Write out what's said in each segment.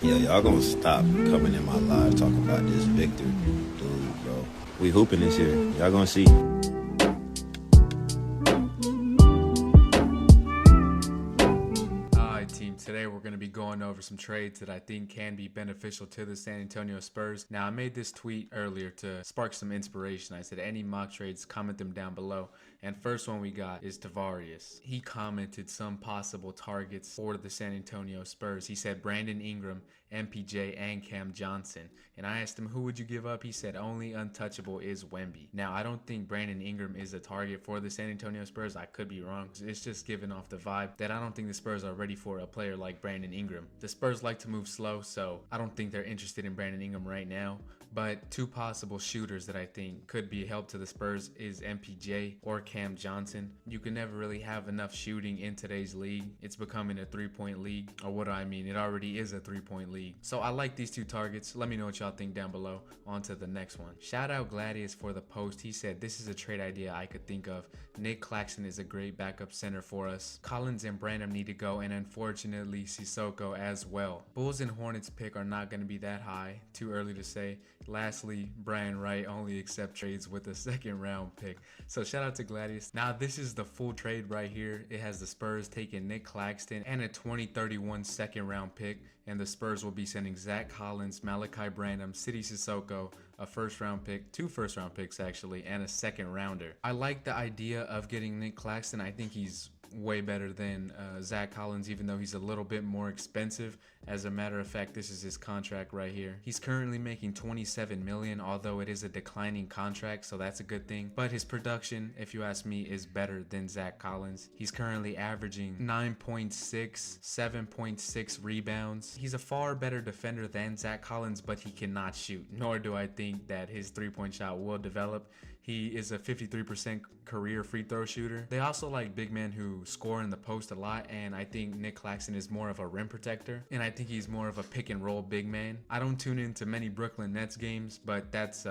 Yeah, y'all gonna stop coming in my live talking about this Victor dude, bro. We hooping this year. Y'all gonna see. Alright team, today we're going to be going over some trades that I think can be beneficial to the San Antonio Spurs. Now I made this tweet earlier to spark some inspiration. I said any mock trades, comment them down below. And first one we got is Tavares. He commented some possible targets for the San Antonio Spurs. He said Brandon Ingram, MPJ, and Cam Johnson. And I asked him, who would you give up? He said only untouchable is Wemby. Now I don't think Brandon Ingram is a target for the San Antonio Spurs. I could be wrong. It's just giving off the vibe that I don't think the Spurs are ready for a player like Brandon Ingram. The Spurs like to move slow, so I don't think they're interested in Brandon Ingram right now. But two possible shooters that I think could be a help to the Spurs is MPJ or Cam Johnson. You can never really have enough shooting in today's league. It's becoming a three-point league, or what do I mean? It already is a three-point league. So I like these two targets. Let me know what y'all think down below. On to the next one. Shout out Gladius for the post. He said, this is a trade idea I could think of. Nick Claxton is a great backup center for us. Collins and Branham need to go, and unfortunately Sissoko as well. Bulls and Hornets pick are not going to be that high. Too early to say. Lastly, Brian Wright only accept trades with a second round pick. So shout out to Gladius. Now this is the full trade right here. It has the Spurs taking Nick Claxton and a 2031 second round pick. And the Spurs will be sending Zach Collins, Malachi Branham, City Sissoko, a first round pick, two first round picks actually, and a second rounder. I like the idea of getting Nick Claxton. I think he's way better than Zach Collins, even though he's a little bit more expensive. As a matter of fact, this is his contract right here. He's currently making $27 million, although it is a declining contract, so that's a good thing. But his production, if you ask me, is better than Zach Collins. He's currently averaging 9.6, 7.6 rebounds. He's a far better defender than Zach Collins, but he cannot shoot, nor do I think that his three-point shot will develop. He is a 53% career free throw shooter. They also like big men who score in the post a lot, and I think Nick Claxton is more of a rim protector, and I think he's more of a pick and roll big man. I don't tune into many Brooklyn Nets games, but that's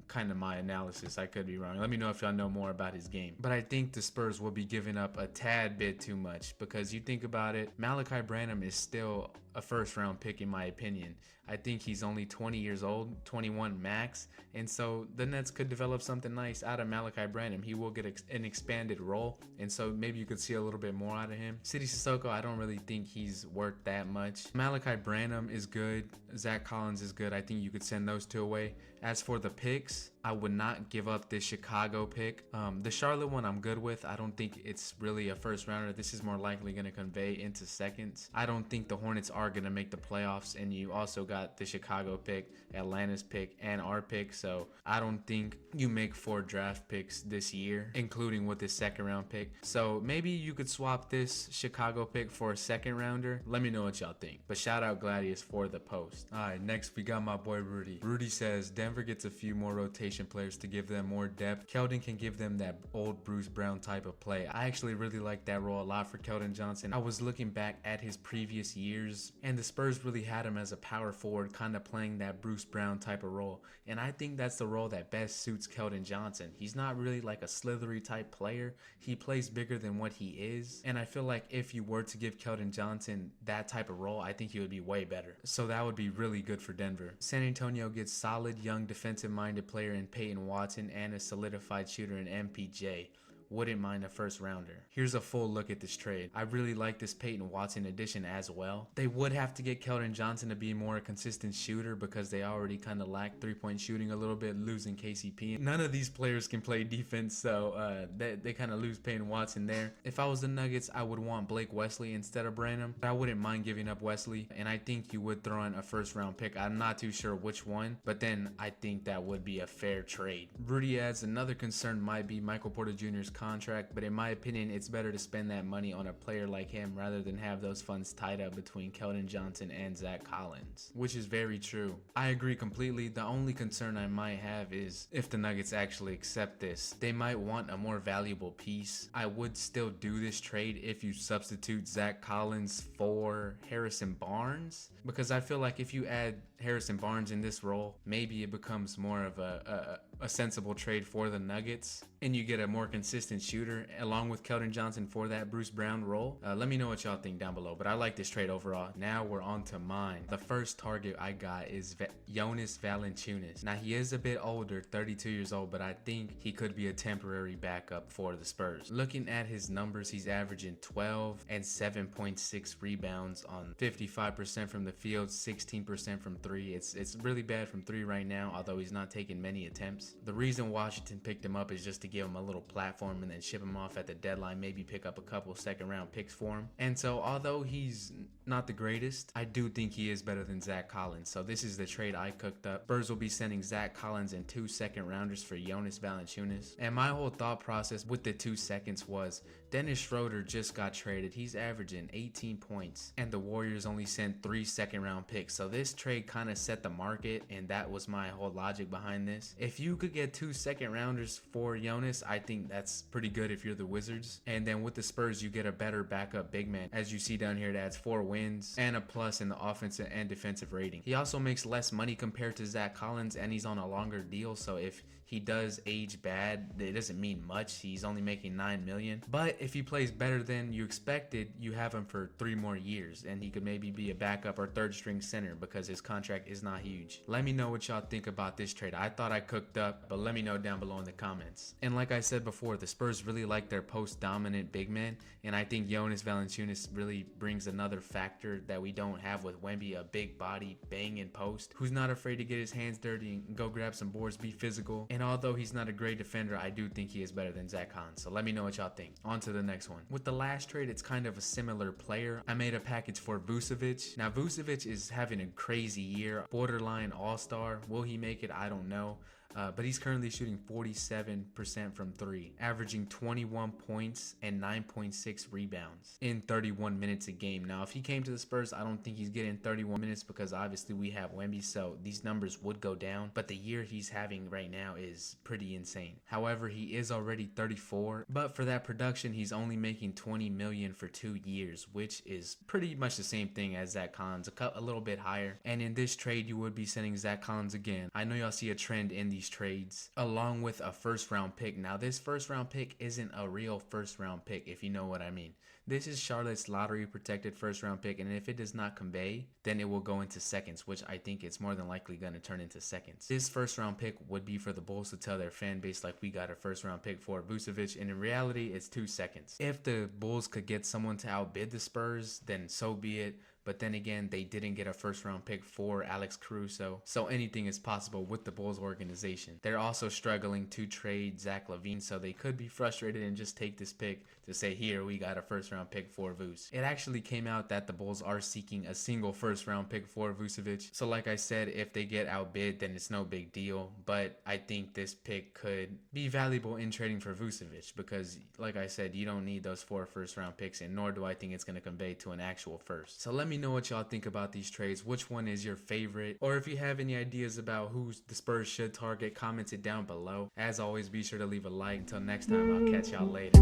kind of my analysis. I could be wrong. Let me know if y'all know more about his game. But I think the Spurs will be giving up a tad bit too much, because you think about it, Malachi Branham is still a first round pick in my opinion. I think he's only 20 years old, 21 max, and so the Nets could develop something nice out of Malachi Branham. He will get an expanded role, and so maybe you could see a little bit more out of him. City Sissoko, I don't really think he's worth that much. Malachi Branham is good. Zach Collins is good. I think you could send those two away. As for the picks, I would not give up this Chicago pick. The Charlotte one I'm good with. I don't think it's really a first rounder. This is more likely going to convey into seconds. I don't think the Hornets are going to make the playoffs, and you also got the Chicago pick, Atlanta's pick, and our pick. So I don't think you make 4 draft picks this year, including with this second round pick. So maybe you could swap this Chicago pick for a second rounder. Let me know what y'all think. But shout out Gladius for the post. All right, next we got my boy Rudy. Rudy says Denver gets a few more rotation players to give them more depth. Keldon can give them that old Bruce Brown type of play. I actually really like that role a lot for Keldon Johnson. I was looking back at his previous years, and the Spurs really had him as a power forward, kind of playing that Bruce Brown type of role. And I think that's the role that best suits Keldon Johnson. He's not really like a slithery type player. He plays bigger than what he is. And I feel like if you were to give Keldon Johnson that type of role, I think he would be way better. So that would be really good for Denver. San Antonio gets solid, young, defensive-minded player in Peyton Watson and a solidified shooter in MPJ. Wouldn't mind a first rounder. Here's a full look at this trade. I really like this Peyton Watson addition as well. They would have to get Keldon Johnson to be more a consistent shooter, because they already kind of lack three-point shooting a little bit, losing KCP. None of these players can play defense, so they kind of lose Peyton Watson there. If I was the Nuggets, I would want Blake Wesley instead of Branham. I wouldn't mind giving up Wesley, and I think you would throw in a first round pick. I'm not too sure which one, but then I think that would be a fair trade. Rudy adds another concern might be Michael Porter Jr.'s contract, but in my opinion, it's better to spend that money on a player like him rather than have those funds tied up between Keldon Johnson and Zach Collins, which is very true. I agree completely. The only concern I might have is if the Nuggets actually accept this, they might want a more valuable piece. I would still do this trade if you substitute Zach Collins for Harrison Barnes, because I feel like if you add Harrison Barnes in this role, maybe it becomes more of a sensible trade for the Nuggets, and you get a more consistent consistent shooter, along with Keldon Johnson for that Bruce Brown role. Let me know what y'all think down below, but I like this trade overall. Now we're on to mine. The first target I got is Jonas Valanciunas. Now he is a bit older, 32 years old, but I think he could be a temporary backup for the Spurs. Looking at his numbers, he's averaging 12 and 7.6 rebounds on 55% from the field, 16% from three. It's really bad from three right now, although he's not taking many attempts. The reason Washington picked him up is just to give him a little platform and then ship him off at the deadline, maybe pick up a couple second round picks for him. And so although he's not the greatest, I do think he is better than Zach Collins. So this is the trade I cooked up. Spurs will be sending Zach Collins and 2 second rounders for Jonas Valanciunas. And my whole thought process with the 2 seconds was Dennis Schroeder just got traded. He's averaging 18 points and the Warriors only sent 3 second round picks. So this trade kind of set the market, and that was my whole logic behind this. If you could get 2 second rounders for Jonas, I think that's pretty good if you're the Wizards. And then with the Spurs, you get a better backup big man. As you see down here, it adds 4 wins and a plus in the offensive and defensive rating. He also makes less money compared to Zach Collins, and he's on a longer deal. So if he does age bad, it doesn't mean much. He's only making $9 million. But if he plays better than you expected, you have him for 3 more years, and he could maybe be a backup or third string center because his contract is not huge. Let me know what y'all think about this trade. I thought I cooked up, but let me know down below in the comments. And like I said before, the Spurs really like their post-dominant big men, and I think Jonas Valanciunas really brings another factor that we don't have with Wemby, a big body, banging post, who's not afraid to get his hands dirty and go grab some boards, be physical. And although he's not a great defender, I do think he is better than Zach Collins. So let me know what y'all think. On to the next one. With the last trade, it's kind of a similar player. I made a package for Vucevic. Now Vucevic is having a crazy year, borderline all-star. Will he make it? I don't know. But he's currently shooting 47% from three, averaging 21 points and 9.6 rebounds in 31 minutes a game. Now, if he came to the Spurs, I don't think he's getting 31 minutes because obviously we have Wemby, so these numbers would go down. But the year he's having right now is pretty insane. However, he is already 34, but for that production, he's only making $20 million for 2 years, which is pretty much the same thing as Zach Collins, a little bit higher. And in this trade, you would be sending Zach Collins again. I know y'all see a trend in these trades along with a first round pick. Now this first round pick isn't a real first round pick, if you know what I mean. This is Charlotte's lottery protected first round pick, and if it does not convey, then it will go into seconds, which I think it's more than likely going to turn into seconds. This first round pick would be for the Bulls to tell their fan base like we got a first round pick for Vucevic, and in reality it's 2 seconds. If the Bulls could get someone to outbid the Spurs, then so be it. But then again, they didn't get a first round pick for Alex Caruso, so anything is possible with the Bulls organization. They're also struggling to trade Zach LaVine, so they could be frustrated and just take this pick to say, here, we got a first round pick for Vuce. It actually came out that the Bulls are seeking a single first round pick for Vucevic. So like I said, if they get outbid, then it's no big deal. But I think this pick could be valuable in trading for Vucevic because, like I said, you don't need those 4 first round picks, and nor do I think it's going to convey to an actual first. So let me know what y'all think about these trades. Which one is your favorite? Or if you have any ideas about who the Spurs should target, comment it down below. As always, be sure to leave a like. Until next time, I'll catch y'all later.